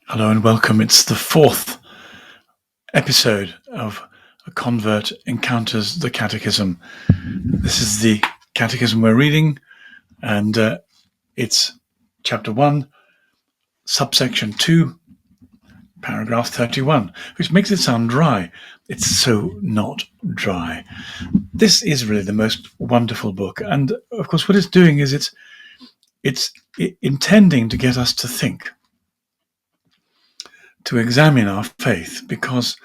Hello and welcome. It's the fourth episode of A Convert Encounters the Catechism. This is the Catechism we're reading, and it's chapter 1, subsection 2, paragraph 31, which makes it sound dry. It's so not dry. This is really the most wonderful book, and of course what it's doing is it's intending to get us to think, to examine our faith, because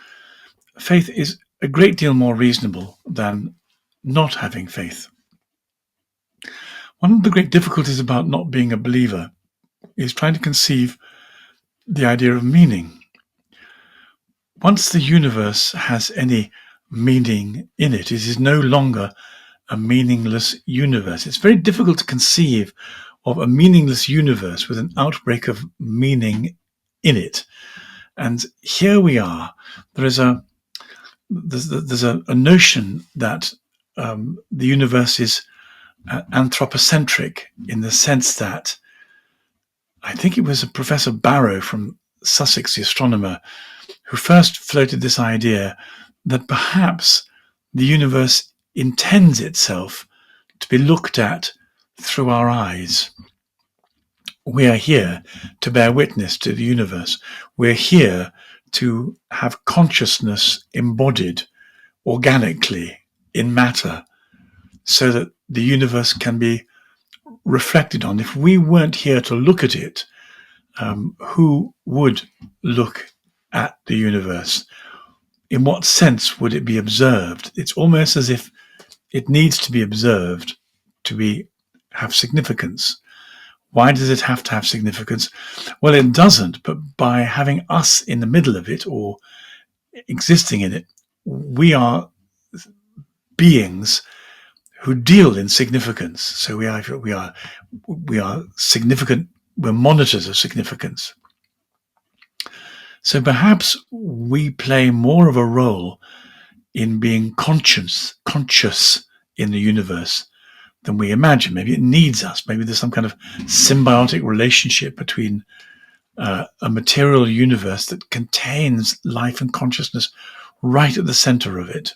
faith is a great deal more reasonable than not having faith. One of the great difficulties about not being a believer is trying to conceive the idea of meaning. Once the universe has any meaning in it, it is no longer a meaningless universe. It's very difficult to conceive of a meaningless universe with an outbreak of meaning in it. And here we are. There's a notion that the universe is anthropocentric, in the sense that I think it was Professor Barrow from Sussex, the astronomer, who first floated this idea that perhaps the universe intends itself to be looked at through our eyes. We are here to bear witness to the universe. We're here to have consciousness embodied organically in matter, so that the universe can be reflected on. If we weren't here to look at it, who would look at the universe? In what sense would it be observed? It's almost as if it needs to be observed to have significance. Why does it have to have significance? Well, it doesn't, but by having us in the middle of it or existing in it, we are beings who deal in significance. So we are significant. We're monitors of significance. So perhaps we play more of a role in being conscious in the universe than we imagine. Maybe it needs us. Maybe there's some kind of symbiotic relationship between a material universe that contains life and consciousness right at the center of it.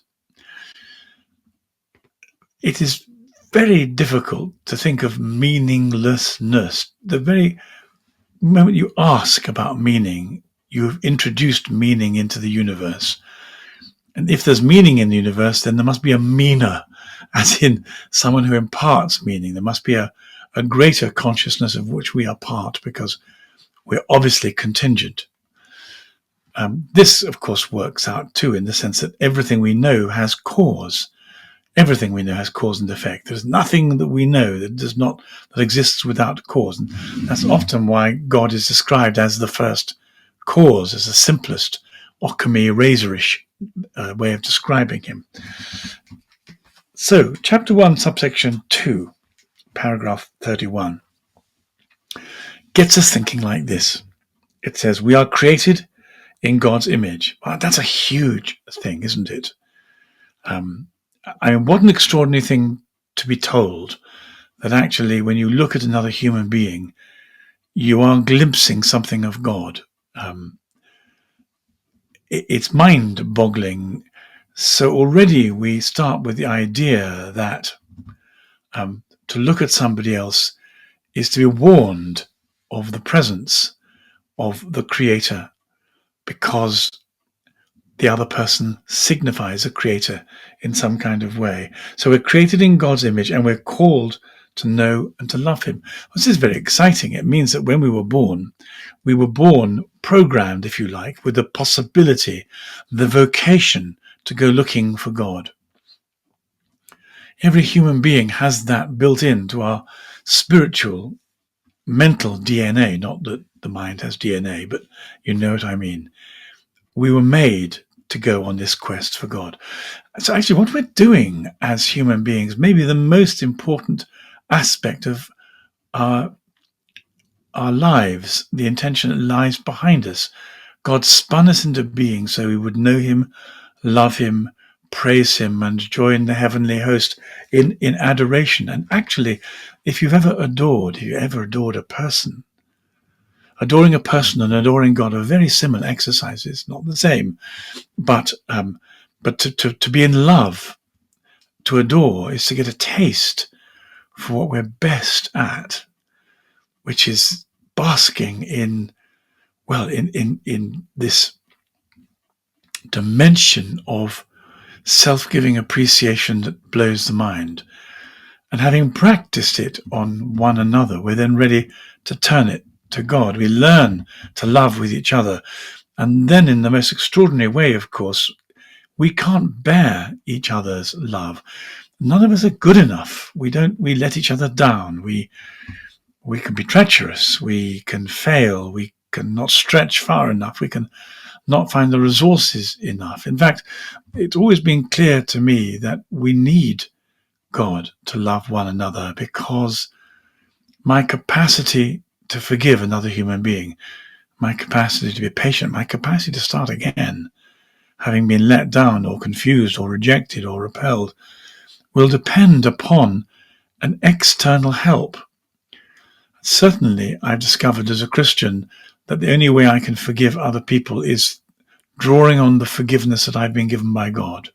It is very difficult to think of meaninglessness. The very moment you ask about meaning, you've introduced meaning into the universe. And if there's meaning in the universe, then there must be a meaner, as in someone who imparts meaning. There must be a greater consciousness of which we are part, because we're obviously contingent. This, of course, works out too, in the sense that everything we know has cause. Everything we know has cause and effect. There's nothing that we know that exists without cause. And that's often why God is described as the first cause, as the simplest Occamy razorish way of describing him. So, chapter 1, subsection 2, paragraph 31, gets us thinking like this. It says, we are created in God's image. Well, that's a huge thing, isn't it? What an extraordinary thing to be told that actually when you look at another human being, you are glimpsing something of God. It's mind-boggling. So already we start with the idea that to look at somebody else is to be warned of the presence of the Creator, because the other person signifies a creator in some kind of way. So we're created in God's image, and we're called to know and to love him. This is very exciting. It means that when we were born programmed, if you like, with the possibility, the vocation to go looking for God. Every human being has that built into our spiritual, mental DNA. Not that the mind has DNA, but you know what I mean. We were made to go on this quest for God. So actually what we're doing as human beings, maybe the most important aspect of our lives, the intention that lies behind us. God spun us into being so we would know him, love him, praise him, and join the heavenly host in adoration. And actually, if you've ever adored a person, Adoring a person and adoring God are very similar exercises, not the same, but to be in love, to adore, is to get a taste for what we're best at, which is basking in this dimension of self-giving appreciation that blows the mind. And having practiced it on one another, we're then ready to turn it to God. We learn to love with each other. And then in the most extraordinary way, of course, we can't bear each other's love. None of us are good enough. We let each other down. We can be treacherous. We can fail. We can not stretch far enough. We can not find the resources enough. In fact, it's always been clear to me that we need God to love one another, because my capacity to forgive another human being, my capacity to be patient, my capacity to start again, having been let down or confused or rejected or repelled, will depend upon an external help. Certainly, I've discovered as a Christian that the only way I can forgive other people is drawing on the forgiveness that I've been given by God.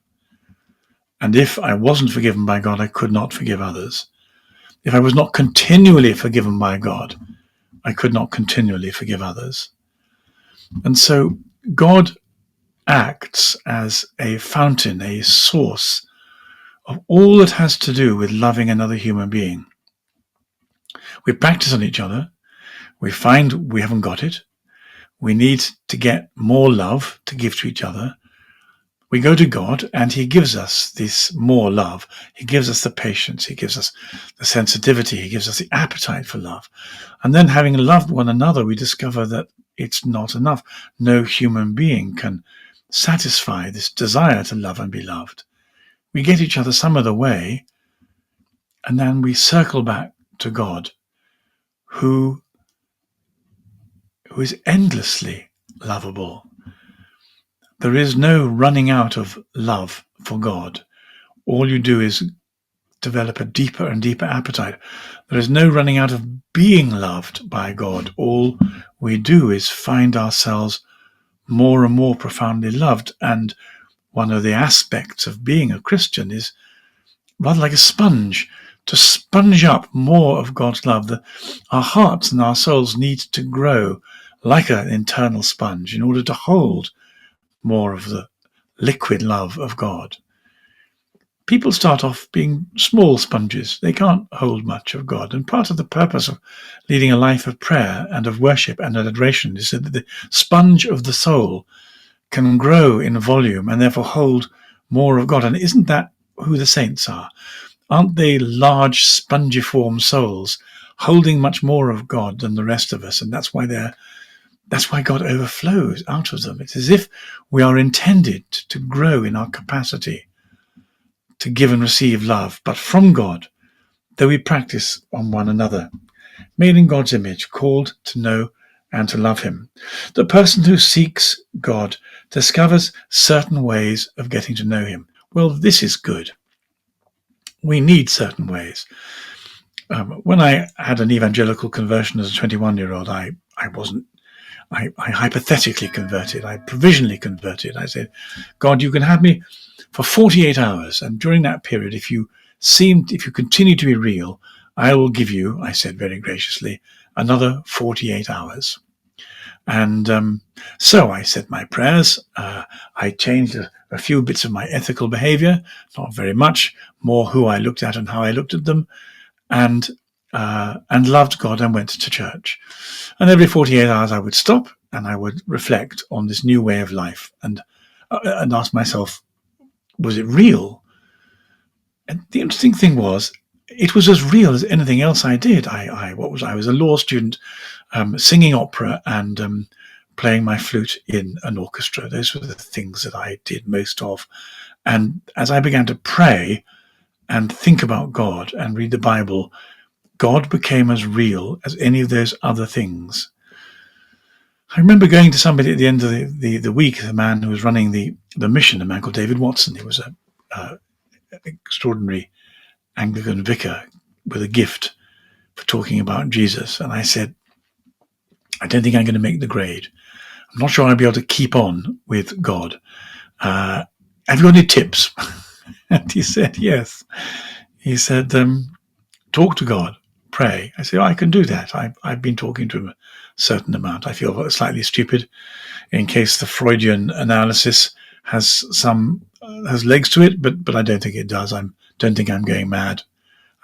And if I wasn't forgiven by God, I could not forgive others. If I was not continually forgiven by God, I could not continually forgive others. And so God acts as a fountain, a source of all that has to do with loving another human being. We practice on each other. We find we haven't got it. We need to get more love to give to each other. We go to God and he gives us this more love. He gives us the patience. He gives us the sensitivity. He gives us the appetite for love. And then, having loved one another, we discover that it's not enough. No human being can satisfy this desire to love and be loved. We get each other some of the way, and then we circle back to God, who is endlessly lovable. There is no running out of love for God. All you do is develop a deeper and deeper appetite. There is no running out of being loved by God. All we do is find ourselves more and more profoundly loved. And one of the aspects of being a Christian is rather like a sponge, to sponge up more of God's love. Our hearts and our souls need to grow like an internal sponge in order to hold more of the liquid love of God. People start off being small sponges. They can't hold much of God. And part of the purpose of leading a life of prayer and of worship and adoration is that the sponge of the soul can grow in volume and therefore hold more of God. And isn't that who the saints are? Aren't they large, spongiform souls holding much more of God than the rest of us? And that's why God overflows out of them. It's as if we are intended to grow in our capacity to give and receive love, but from God, though we practice on one another, made in God's image, called to know and to love him. The person who seeks God discovers certain ways of getting to know him. Well, this is good. We need certain ways. When I had an evangelical conversion as a 21-year-old, I hypothetically converted. I provisionally converted. I said, God, you can have me for 48 hours. And during that period, if you continue to be real, I will give you, I said very graciously, another 48 hours. And so I said my prayers. I changed a few bits of my ethical behavior, not very much, more who I looked at and how I looked at them, and loved God and went to church. And every 48 hours I would stop and I would reflect on this new way of life and ask myself, was it real? And the interesting thing was, it was as real as anything else I did. I was a law student, singing opera and playing my flute in an orchestra. Those were the things that I did most of. And as I began to pray and think about God and read the Bible, God became as real as any of those other things. I remember going to somebody at the end of the week, the man who was running the mission, a man called David Watson. He was an extraordinary Anglican vicar with a gift for talking about Jesus. And I said, I don't think I'm going to make the grade. I'm not sure I'll be able to keep on with God. Have you got any tips? And he said, yes. He said, talk to God, pray. I said, I can do that. I've been talking to him a certain amount. I feel slightly stupid in case the Freudian analysis has legs to it, but I don't think it does. Don't think I'm going mad.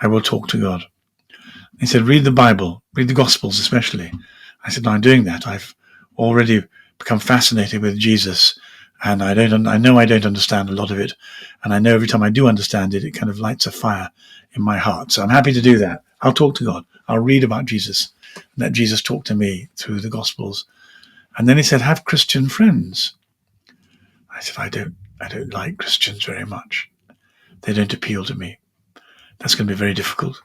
I will talk to God. He said, read the Bible, read the Gospels especially. I said, no, I'm doing that. I've already become fascinated with Jesus, and I know I don't understand a lot of it, and I know every time I do understand it, it kind of lights a fire in my heart. So I'm happy to do that. I'll talk to God. I'll read about Jesus, and let Jesus talk to me through the Gospels. And then he said, have Christian friends. I said, I don't like Christians very much. They don't appeal to me. That's going to be very difficult.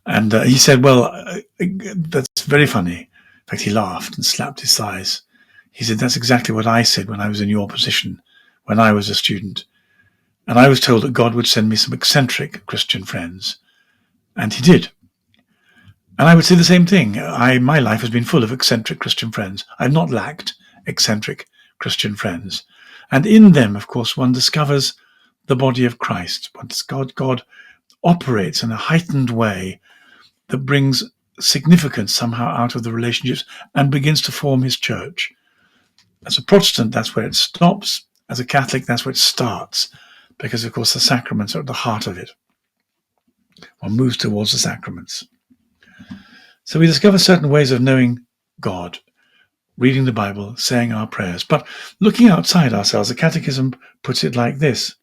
And he said, well, that's very funny. In fact, he laughed and slapped his thighs. He said, that's exactly what I said when I was in your position, when I was a student. And I was told that God would send me some eccentric Christian friends. And he did. And I would say the same thing. My life has been full of eccentric Christian friends. I've not lacked eccentric Christian friends. And in them, of course, one discovers the body of Christ. God operates in a heightened way that brings significance somehow out of the relationships and begins to form his church. As a Protestant, that's where it stops. As a Catholic, that's where it starts, because, of course, the sacraments are at the heart of it. One moves towards the sacraments. So we discover certain ways of knowing God, reading the Bible, saying our prayers. But looking outside ourselves, the Catechism puts it like this.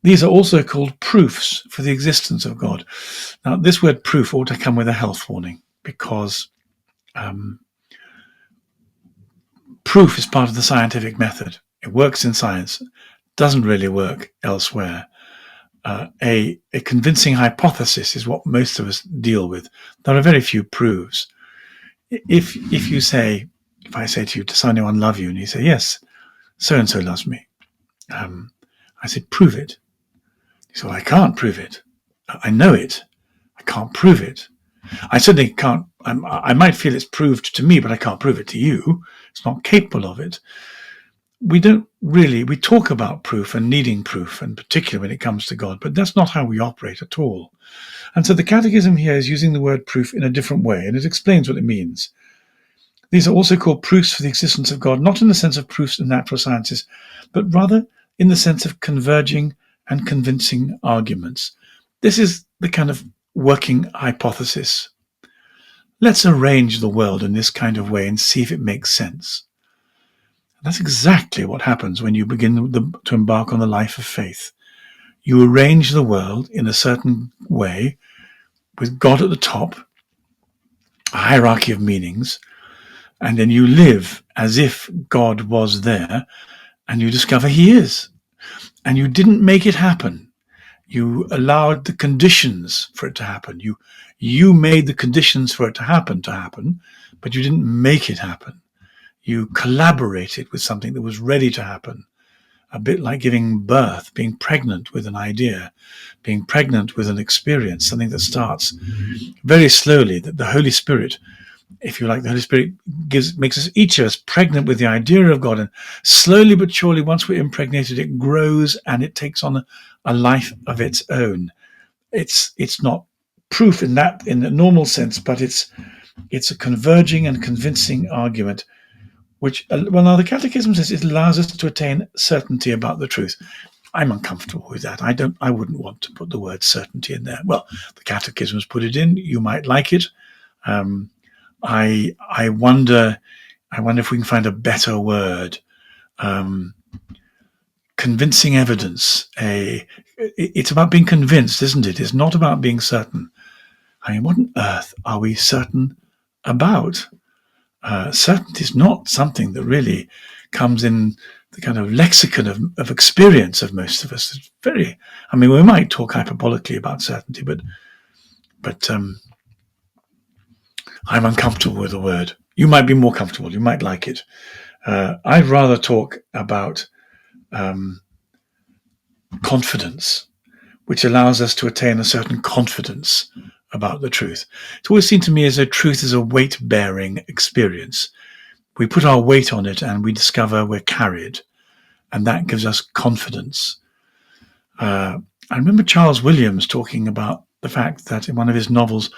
These are also called proofs for the existence of God. Now, this word proof ought to come with a health warning, because proof is part of the scientific method. It works in science, doesn't really work elsewhere. A convincing hypothesis is what most of us deal with. There are very few proofs. If I say to you, does anyone love you? And you say, yes, so-and-so loves me. I say, prove it. You say, well, I can't prove it. I know it. I can't prove it. I certainly can't. I might feel it's proved to me, but I can't prove it to you. It's not capable of it. We talk about proof and needing proof, and particularly when it comes to God, but that's not how we operate at all. And so the Catechism here is using the word proof in a different way, and it explains what it means. These are also called proofs for the existence of God, not in the sense of proofs in natural sciences, but rather in the sense of converging and convincing arguments. This is the kind of working hypothesis. Let's arrange the world in this kind of way and see if it makes sense. That's exactly what happens when you begin to embark on the life of faith. You arrange the world in a certain way, with God at the top, a hierarchy of meanings, and then you live as if God was there, and you discover he is. And you didn't make it happen. You allowed the conditions for it to happen. You made the conditions for it to happen, but you didn't make it happen. You collaborated with something that was ready to happen. A bit like giving birth, being pregnant with an idea, being pregnant with an experience, something that starts very slowly, that the Holy Spirit, if you like, the Holy Spirit makes us, each of us, pregnant with the idea of God, and slowly but surely, once we're impregnated, it grows and it takes on a life of its own. It's not proof in the normal sense, but it's a converging and convincing argument, which, well, now the Catechism says it allows us to attain certainty about the truth. I'm uncomfortable with that. I wouldn't want to put the word certainty in there. Well, the Catechism has put it in. You might like it. I wonder if we can find a better word. Convincing evidence. It's about being convinced, isn't it? It's not about being certain. I mean, what on earth are we certain about? Certainty is not something that really comes in the kind of lexicon of experience of most of us. It's we might talk hyperbolically about certainty, but I'm uncomfortable with the word. You might be more comfortable. You might like it. I'd rather talk about confidence, which allows us to attain a certain confidence about the truth. It's always seemed to me as though truth is a weight-bearing experience. We put our weight on it and we discover we're carried, and that gives us confidence. I remember Charles Williams talking about the fact that in one of his novels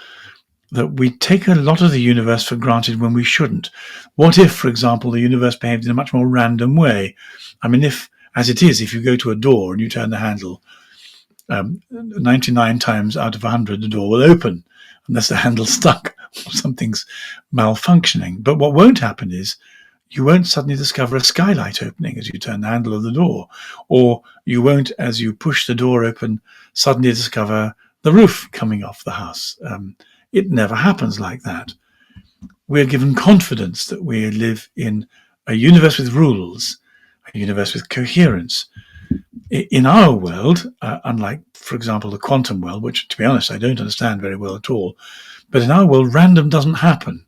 that we take a lot of the universe for granted when we shouldn't. What if, for example, the universe behaved in a much more random way? I mean, if, as it is, if you go to a door and you turn the handle, 99 times out of 100, the door will open unless the handle's stuck or something's malfunctioning. But what won't happen is you won't suddenly discover a skylight opening as you turn the handle of the door, or you won't, as you push the door open, suddenly discover the roof coming off the house. It never happens like that. We're given confidence that we live in a universe with rules, a universe with coherence. In our world, unlike, for example, the quantum world, which, to be honest, I don't understand very well at all, but in our world, random doesn't happen.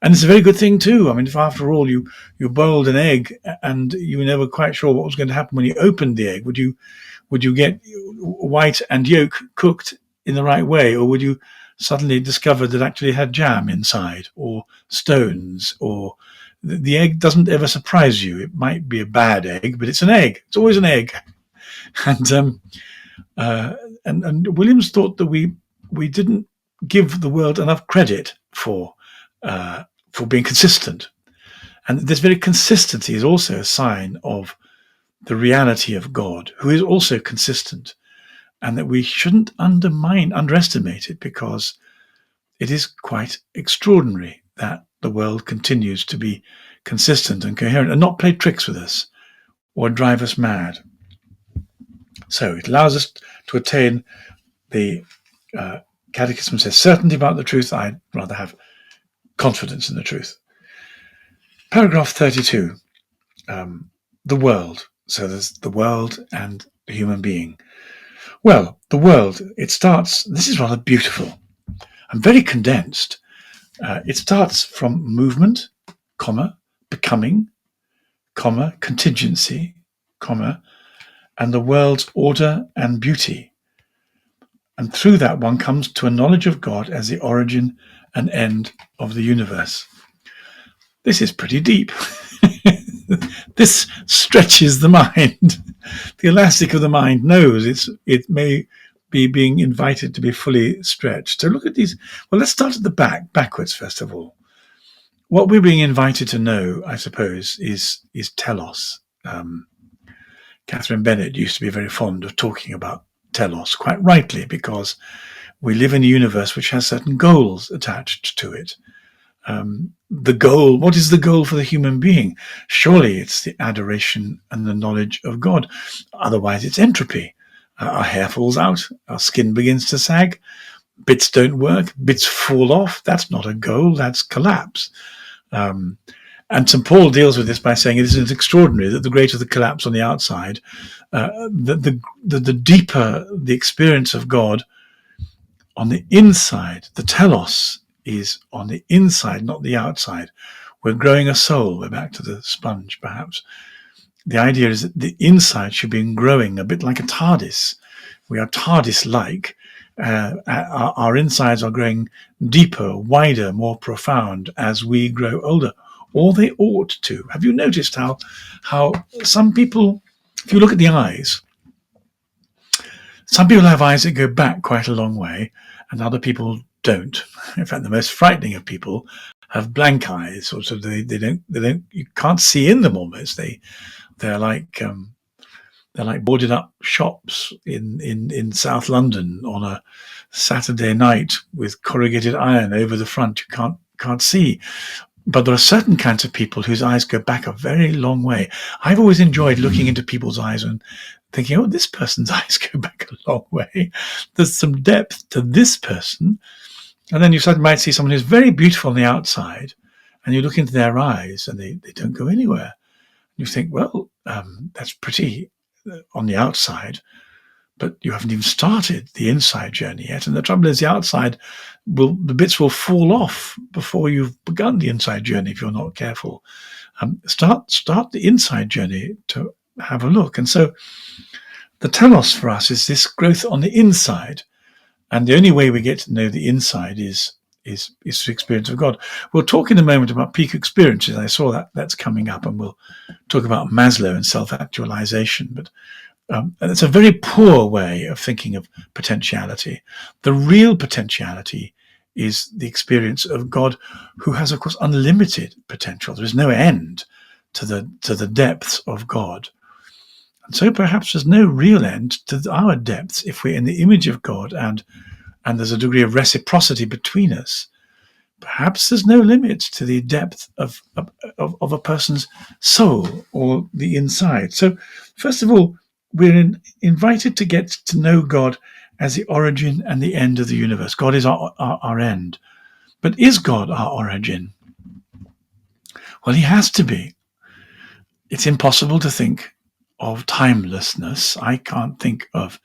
And it's a very good thing too. I mean, if after all you boiled an egg and you were never quite sure what was going to happen when you opened the egg, would you get white and yolk cooked in the right way, or would you suddenly discover that actually it had jam inside, or stones, or the egg doesn't ever surprise you. It might be a bad egg, but it's an egg. It's always an egg. And Williams thought that we didn't give the world enough credit for being consistent, and this very consistency is also a sign of the reality of God, who is also consistent, and that we shouldn't underestimate it, because it is quite extraordinary that the world continues to be consistent and coherent and not play tricks with us or drive us mad. So it allows us to attain the Catechism says certainty about the truth. I'd rather have confidence in the truth. Paragraph 32, the world. So there's the world and the human being. Well, the world, it starts, this is rather beautiful and very condensed. It starts from movement, comma, becoming, comma, contingency, comma, and the world's order and beauty. And through that one comes to a knowledge of God as the origin and end of the universe. This is pretty deep. This stretches the mind. The elastic of the mind knows it may be being invited to be fully stretched. So look at these. Well, let's start at the backwards first of all. What we're being invited to know, I suppose, is telos. Catherine Bennett used to be very fond of talking about telos, quite rightly, because we live in a universe which has certain goals attached to it. The goal, what is the goal for the human being? Surely it's the adoration and the knowledge of God. Otherwise it's entropy. Our hair falls out, our skin begins to sag, bits don't work, bits fall off. That's not a goal, that's collapse. And St. Paul deals with this by saying it is extraordinary that the greater the collapse on the outside, the deeper the experience of God on the inside. The telos is on the inside, not the outside. We're growing a soul. We're back to the sponge, perhaps. The idea is that the inside should be growing a bit like a TARDIS. We are TARDIS-like. Our insides are growing deeper, wider, more profound as we grow older, or they ought to. Have you noticed how some people, if you look at the eyes, some people have eyes that go back quite a long way, and other people don't. In fact, the most frightening of people have blank eyes. Sort of, they don't. You can't see in them almost. They're like boarded up shops in South London on a Saturday night with corrugated iron over the front. You can't see. But there are certain kinds of people whose eyes go back a very long way. I've always enjoyed looking into people's eyes and thinking, oh, this person's eyes go back a long way. There's some depth to this person. And then you suddenly might see someone who's very beautiful on the outside, and you look into their eyes and they don't go anywhere. You think, well, that's pretty on the outside, but you haven't even started the inside journey yet. And the trouble is, the outside the bits will fall off before you've begun the inside journey if you're not careful. Start the inside journey to have a look. And so the telos for us is this growth on the inside. And the only way we get to know the inside is through experience of God. We'll talk in a moment about peak experiences. I saw that's coming up, and we'll talk about Maslow and self-actualization. But it's a very poor way of thinking of potentiality. The real potentiality is the experience of God, who has, of course, unlimited potential. There is no end to the depths of God. And so perhaps there's no real end to our depths if we're in the image of God and there's a degree of reciprocity between us. Perhaps there's no limit to the depth of a person's soul or the inside. So, first of all, we're invited to get to know God as the origin and the end of the universe. God is our end. But is God our origin? Well, he has to be. It's impossible to think of timelessness. I can't think of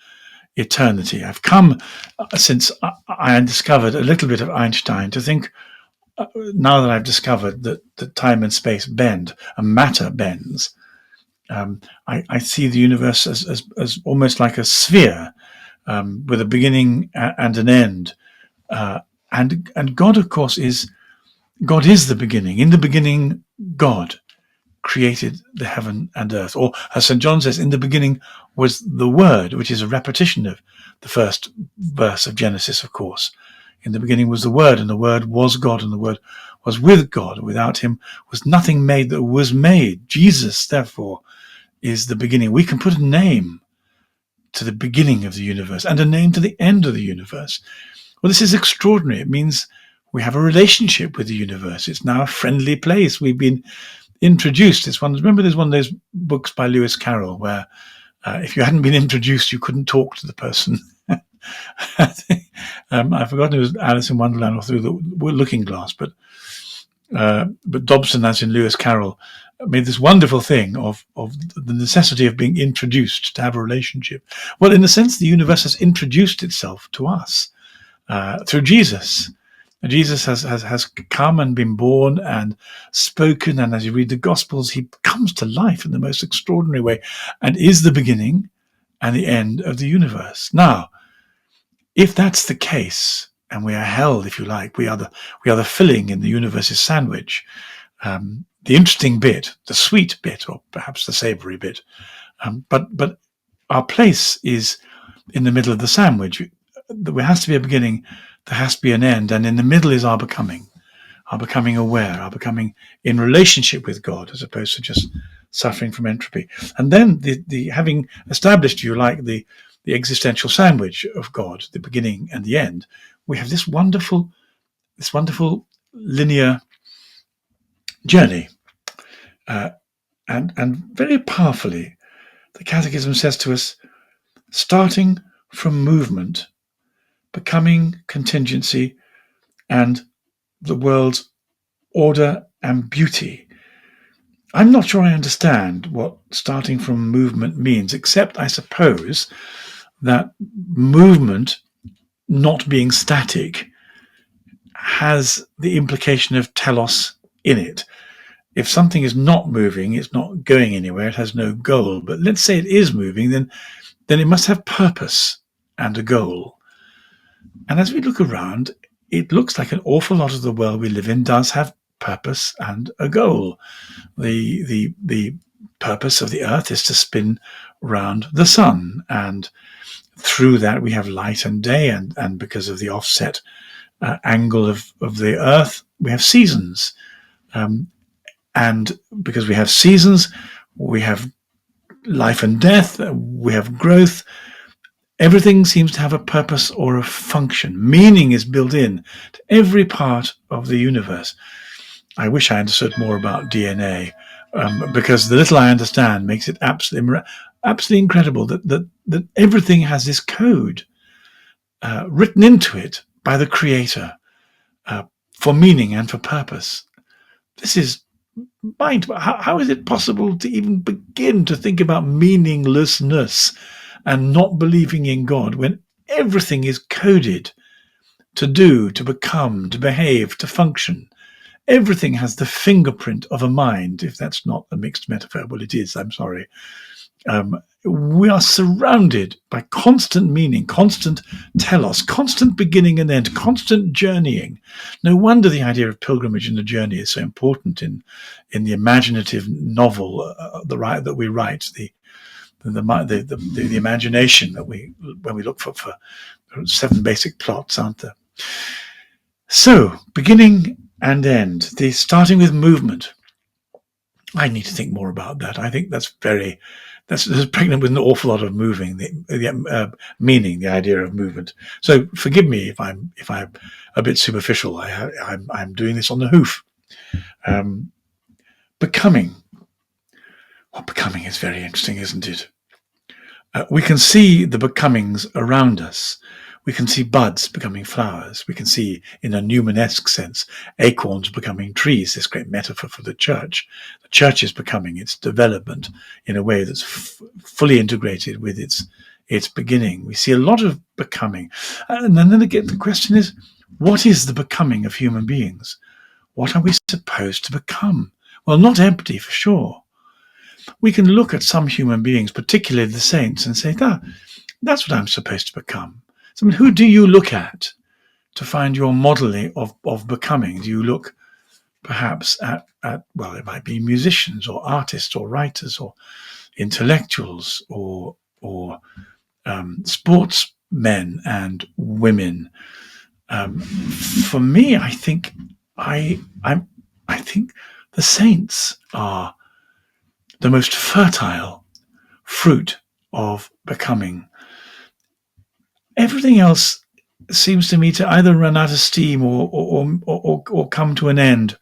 eternity. I've come, since I discovered a little bit of Einstein, to think, now that I've discovered that time and space bend and matter bends, I see the universe as almost like a sphere, with a beginning and an end. And God, of course, God is the beginning. In the beginning, God created the heaven and earth. Or, as St. John says, in the beginning was the Word, which is a repetition of the first verse of Genesis, of course. In the beginning was the Word, and the Word was God, and the Word was with God. Without him was nothing made that was made. Jesus, therefore, is the beginning. We can put a name to the beginning of the universe and a name to the end of the universe. Well, this is extraordinary. It means we have a relationship with the universe. It's now a friendly place. We've been introduced. Remember, there's one of those books by Lewis Carroll where if you hadn't been introduced, you couldn't talk to the person. I've forgotten it was Alice in Wonderland or Through the Looking Glass, but Dobson, as in Lewis Carroll, made this wonderful thing of the necessity of being introduced to have a relationship. Well, in a sense, the universe has introduced itself to us through Jesus. Jesus has come and been born and spoken, and as you read the Gospels, he comes to life in the most extraordinary way and is the beginning and the end of the universe. Now, if that's the case, and we are held, if you like, we are the filling in the universe's sandwich, the interesting bit, the sweet bit, or perhaps the savory bit, but our place is in the middle of the sandwich. There has to be a beginning, there has to be an end, and in the middle is our becoming aware, our becoming in relationship with God, as opposed to just suffering from entropy. And then the having established, you like, the existential sandwich of God, the beginning and the end, we have this wonderful linear journey, and very powerfully, the Catechism says to us, starting from movement, becoming contingency, and the world's order and beauty. I'm not sure I understand what starting from movement means, except I suppose that movement, not being static, has the implication of telos in it. If something is not moving, it's not going anywhere, it has no goal. But let's say it is moving, then it must have purpose and a goal. And as we look around, it looks like an awful lot of the world we live in does have purpose and a goal. The purpose of the earth is to spin round the sun, and through that we have light and day, and because of the offset angle of the earth, we have seasons. And because we have seasons, we have life and death, we have growth. Everything seems to have a purpose or a function. Meaning is built in to every part of the universe. I wish I understood more about DNA, because the little I understand makes it absolutely incredible that everything has this code written into it by the Creator for meaning and for purpose. This is mind. How is it possible to even begin to think about meaninglessness and not believing in God when everything is coded to do, to become, to behave, to function? Everything has the fingerprint of a mind, if that's not a mixed metaphor. Well, it is, I'm sorry. We are surrounded by constant meaning, constant telos, constant beginning and end, constant journeying. No wonder the idea of pilgrimage and the journey is so important in the imaginative novel that we write, the imagination that when we look for 7 basic plots, aren't there? So, beginning and end, starting with movement. I need to think more about that. I think that's pregnant with an awful lot of moving, meaning, the idea of movement. So forgive me if I'm a bit superficial. I'm doing this on the hoof. Becoming. Well, becoming is very interesting, isn't it? We can see the becomings around us. We can see buds becoming flowers. We can see, in a Newmanesque sense, acorns becoming trees, this great metaphor for the church. The church is becoming its development in a way that's fully integrated with its beginning. We see a lot of becoming. And then again, the question is, what is the becoming of human beings? What are we supposed to become? Well, not empty, for sure. We can look at some human beings, particularly the saints, and say, that's what I'm supposed to become. So, who do you look at to find your modeling of becoming? Do you look perhaps at well, it might be musicians or artists or writers or intellectuals or sportsmen and women? For me, I think the saints are the most fertile fruit of becoming. Everything else seems to me to either run out of steam or come to an end.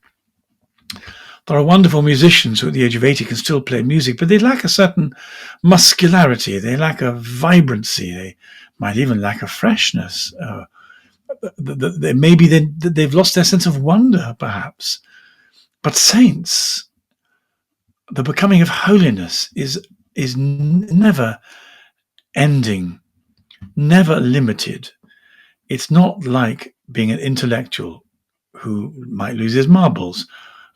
There are wonderful musicians who at the age of 80 can still play music, but they lack a certain muscularity. They lack a vibrancy. They might even lack a freshness. Maybe they've lost their sense of wonder, perhaps. But saints, the becoming of holiness is never ending, never limited. It's not like being an intellectual who might lose his marbles,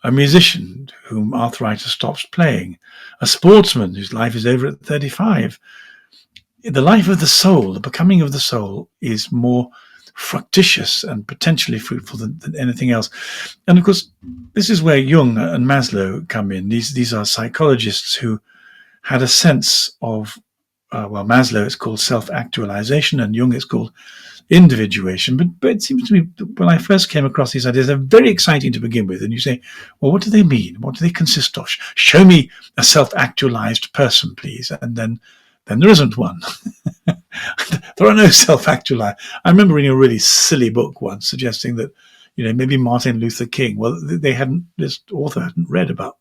a musician whom arthritis stops playing, a sportsman whose life is over at 35. The life of the soul, the becoming of the soul, is more fructitious and potentially fruitful than anything else. And of course, this is where Jung and Maslow come in. These are psychologists who had a sense of, Maslow it's called self-actualization, and Jung it's called individuation. But it seems to me, when I first came across these ideas, they're very exciting to begin with. And you say, well, what do they mean? What do they consist of? Show me a self-actualized person, please. And then there isn't one. There are no self-actualized. I remember reading a really silly book once suggesting that, maybe Martin Luther King. Well, this author hadn't read about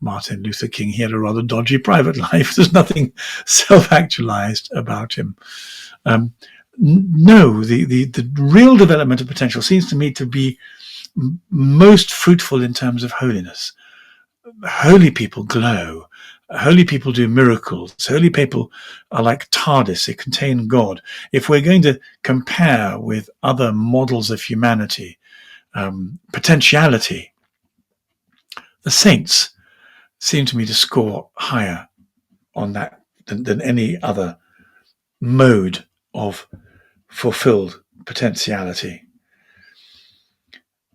Martin Luther King. He had a rather dodgy private life. There's nothing self-actualized about him. No, the real development of potential seems to me to be most fruitful in terms of holiness. Holy people glow. Holy people do miracles. Holy people are like TARDIS. They contain God. If we're going to compare with other models of humanity, potentiality, the saints seem to me to score higher on that than any other mode of fulfilled potentiality.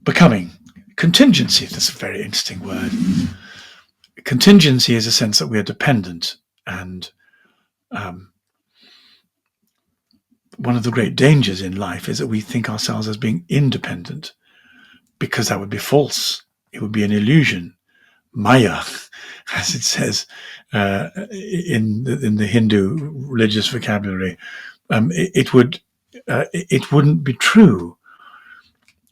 Becoming. Contingency, that's a very interesting word. Contingency is a sense that we are dependent, and one of the great dangers in life is that we think ourselves as being independent, because that would be false. It would be an illusion. Maya, as it says in the Hindu religious vocabulary, it wouldn't be true.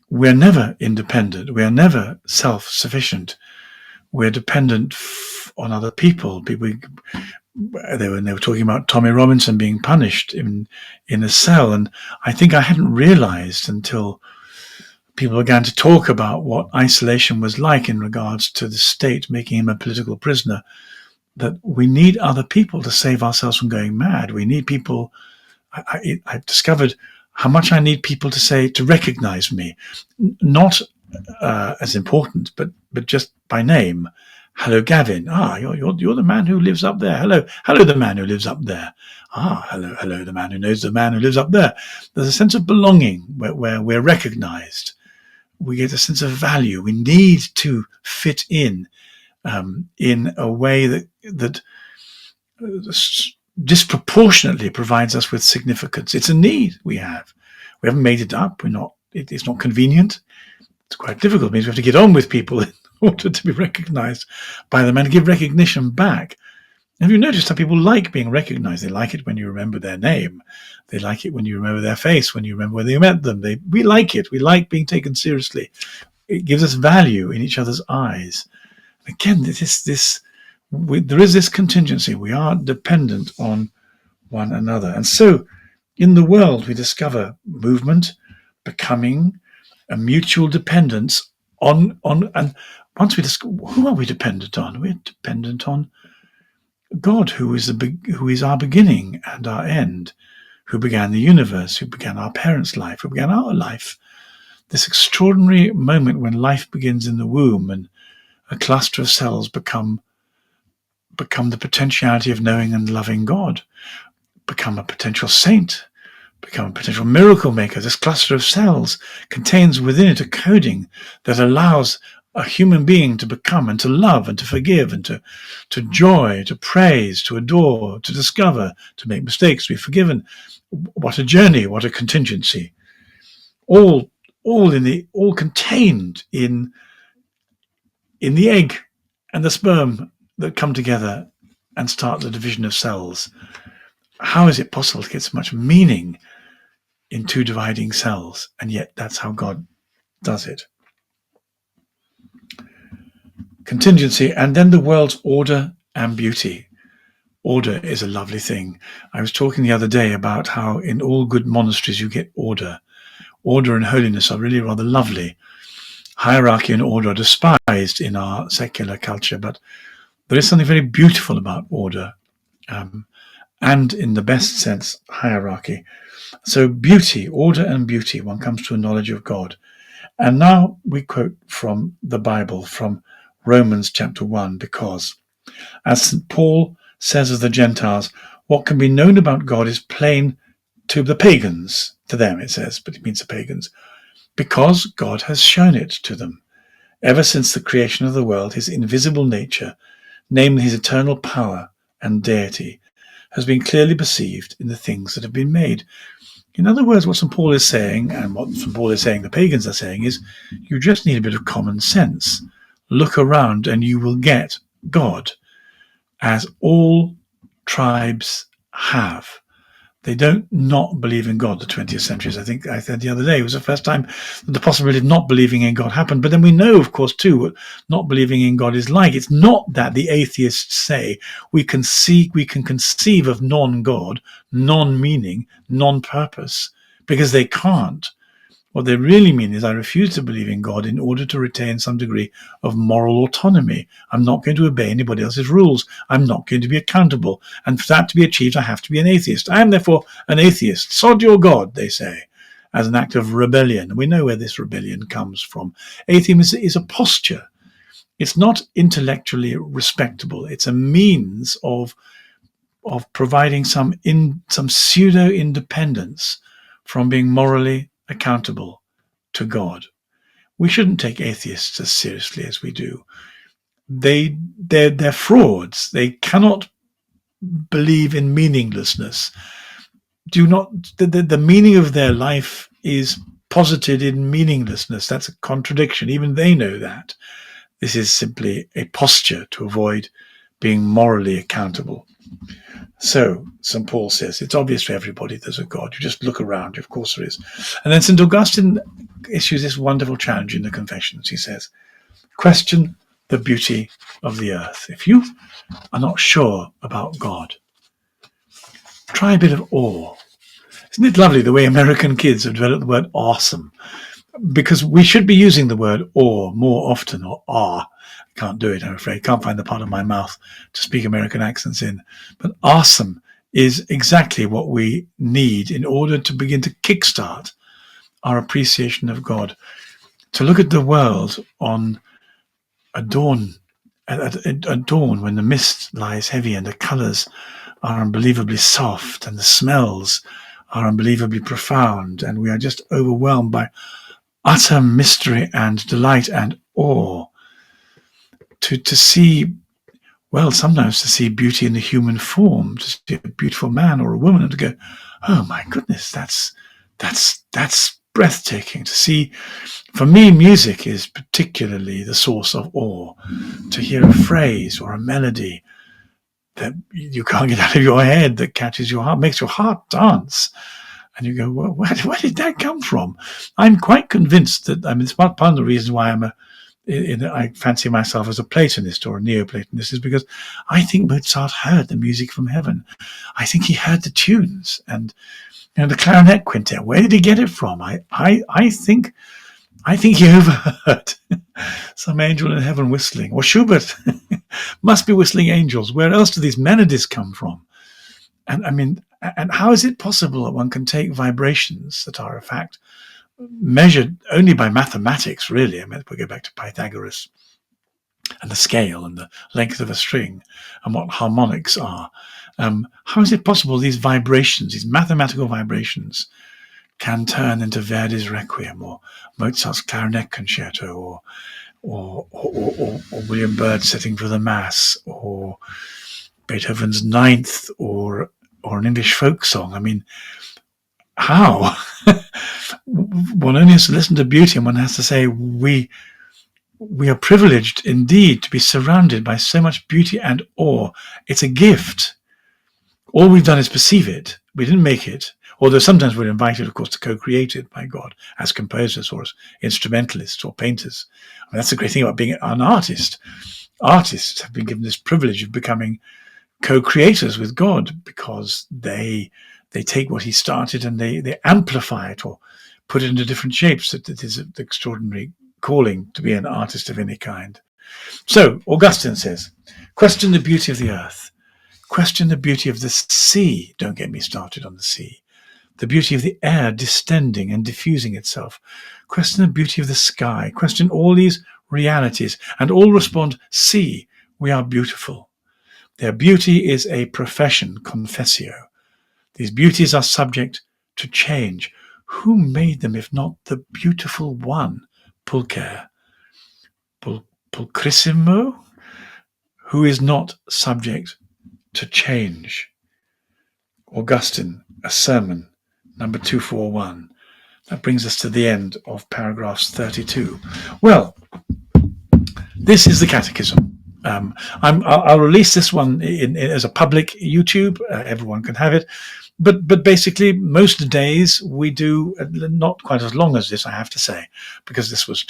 We're never independent. We are never self-sufficient. We're dependent on other people. They were talking about Tommy Robinson being punished in a cell, and I think I hadn't realized until people began to talk about what isolation was like in regards to the state making him a political prisoner, that we need other people to save ourselves from going mad. We need people. I've discovered how much I need people to recognize me, not as important, but just by name. Hello, Gavin. You're the man who lives up there. Hello, the man who lives up there. Hello, the man who knows the man who lives up there. There's a sense of belonging where we're recognized. We get a sense of value. We need to fit in a way that disproportionately provides us with significance. It's a need we have. We haven't made it up. It's not convenient. It's quite difficult. It means we have to get on with people in order to be recognized by them and give recognition back. Have you noticed how people like being recognized? They like it when you remember their name. They like it when you remember their face, when you remember where you met them. We like it. We like being taken seriously. It gives us value in each other's eyes. Again, there is this contingency. We are dependent on one another. And so in the world, we discover movement, becoming, a mutual dependence on and once we discover, who are we dependent on? We're dependent on God, who is our beginning and our end, who began the universe, who began our parents' life, who began our life. This extraordinary moment when life begins in the womb and a cluster of cells become the potentiality of knowing and loving God, become a potential saint, become a potential miracle maker. This cluster of cells contains within it a coding that allows a human being to become and to love and to forgive and to joy, to praise, to adore, to discover, to make mistakes, to be forgiven. What a journey, what a contingency. All contained in the egg and the sperm that come together and start the division of cells. How is it possible to get so much meaning in two dividing cells? And yet that's how God does it. Contingency, and then the world's order and beauty. Order is a lovely thing. I was talking the other day about how in all good monasteries you get order. Order and holiness are really rather lovely. Hierarchy and order are despised in our secular culture, but there is something very beautiful about order, and in the best sense, hierarchy. So beauty, order and beauty, one comes to a knowledge of God. And now we quote from the Bible, from Romans chapter 1, because as St. Paul says of the Gentiles, what can be known about God is plain to the pagans. To them, it says, but it means the pagans. Because God has shown it to them. Ever since the creation of the world, his invisible nature, namely his eternal power and deity, has been clearly perceived in the things that have been made. In other words, what St. Paul is saying, and what St. Paul is saying the pagans are saying, is you just need a bit of common sense. Look around and you will get God, as all tribes have. They don't not believe in God, the 20th centuries. I think I said the other day, it was the first time that the possibility of not believing in God happened. But then we know, of course, too, what not believing in God is like. It's not that the atheists say we can conceive of non-God, non-meaning, non-purpose, because they can't. What they really mean is I refuse to believe in God in order to retain some degree of moral autonomy. I'm not going to obey anybody else's rules. I'm not going to be accountable. And for that to be achieved, I have to be an atheist. I am therefore an atheist. Sod your God, they say, as an act of rebellion. We know where this rebellion comes from. Atheism is a posture. It's not intellectually respectable. It's a means of providing some pseudo-independence from being morally accountable to God. We shouldn't take atheists as seriously as we do. They're frauds. They cannot believe in meaninglessness. The meaning of their life is posited in meaninglessness. That's a contradiction. Even they know that. This is simply a posture to avoid being morally accountable. So, St. Paul says, it's obvious to everybody there's a God. You just look around, of course there is. And then St. Augustine issues this wonderful challenge in the Confessions. He says, question the beauty of the earth. If you are not sure about God, try a bit of awe. Isn't it lovely the way American kids have developed the word awesome? Because we should be using the word awe more often, or ah. Can't do it, I'm afraid. Can't find the part of my mouth to speak American accents in. But awesome is exactly what we need in order to begin to kickstart our appreciation of God. To look at the world on a dawn at dawn, when the mist lies heavy and the colours are unbelievably soft and the smells are unbelievably profound, and we are just overwhelmed by utter mystery and delight and awe. To see, well, sometimes to see beauty in the human form, to see a beautiful man or a woman, and to go, oh my goodness, that's breathtaking. To see, for me, music is particularly the source of awe. To hear a phrase or a melody that you can't get out of your head, that catches your heart, makes your heart dance, and you go, well, where did that come from? I'm quite convinced that, I mean, it's part of the reason why I fancy myself as a Platonist or a Neoplatonist, is because I think Mozart heard the music from heaven. I think he heard the tunes, and the clarinet quintet. Where did he get it from? I think he overheard some angel in heaven whistling, or Schubert must be whistling angels. Where else do these melodies come from? And I mean, and how is it possible that one can take vibrations that are, in fact, measured only by mathematics, really? I mean, if we go back to Pythagoras and the scale and the length of a string and what harmonics are, how is it possible these vibrations, these mathematical vibrations, can turn into Verdi's Requiem or Mozart's Clarinet Concerto or William Byrd sitting for the Mass or Beethoven's Ninth or an English folk song? I mean, how? One only has to listen to beauty, and one has to say we are privileged indeed to be surrounded by so much beauty and awe. It's a gift. All we've done is perceive it. We didn't make it, although sometimes we're invited, of course, to co-create it by God as composers or as instrumentalists or painters. I mean, that's the great thing about being an artist. Artists have been given this privilege of becoming co-creators with God, because they take what he started and they amplify it or put it into different shapes. It is an extraordinary calling to be an artist of any kind. So Augustine says, question the beauty of the earth, question the beauty of the sea. Don't get me started on the sea. The beauty of the air distending and diffusing itself. Question the beauty of the sky. Question all these realities, and all respond, see, we are beautiful. Their beauty is a profession, confessio. These beauties are subject to change. Who made them if not the beautiful one, Pulcher? Pulcrissimo? Who is not subject to change? Augustine, a sermon, number 241. That brings us to the end of paragraphs 32. Well, this is the Catechism. I'll release this one as a public YouTube. Everyone can have it. But basically, most days we do, not quite as long as this, I have to say, because this was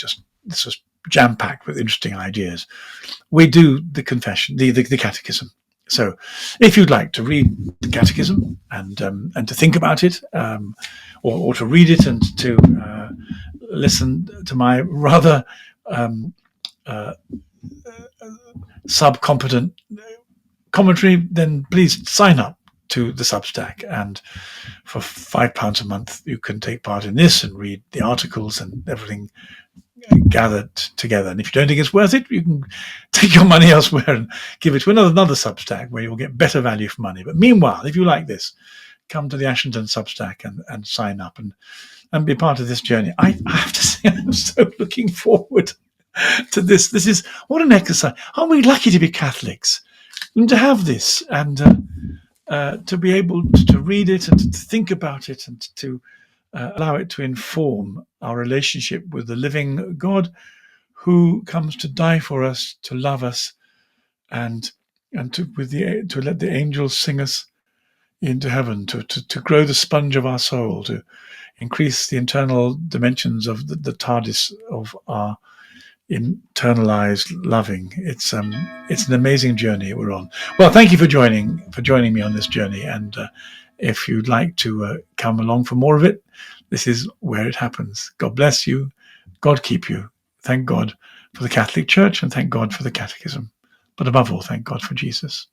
jam-packed with interesting ideas. We do the confession, the Catechism. So if you'd like to read the Catechism and to think about it, or to read it and to listen to my rather subcompetent commentary, then please sign up to the Substack, and for £5 a month you can take part in this and read the articles and everything gathered together. And if you don't think it's worth it, you can take your money elsewhere and give it to another Substack where you'll get better value for money. But meanwhile, if you like this, come to the Ashington Substack and sign up and be part of this journey. I have to say, I'm so looking forward to this. This is, what an exercise. Aren't we lucky to be Catholics and to have this, and to be able to read it and to think about it and to allow it to inform our relationship with the living God, who comes to die for us, to love us, and to let the angels sing us into heaven, to grow the sponge of our soul, to increase the internal dimensions of the TARDIS of our internalized loving. It's an amazing journey we're on. Well, thank you for joining me on this journey, and if you'd like to come along for more of it, this is where it happens. God bless you. God keep you. Thank God for the Catholic Church, and thank God for the Catechism. But above all, thank God for Jesus.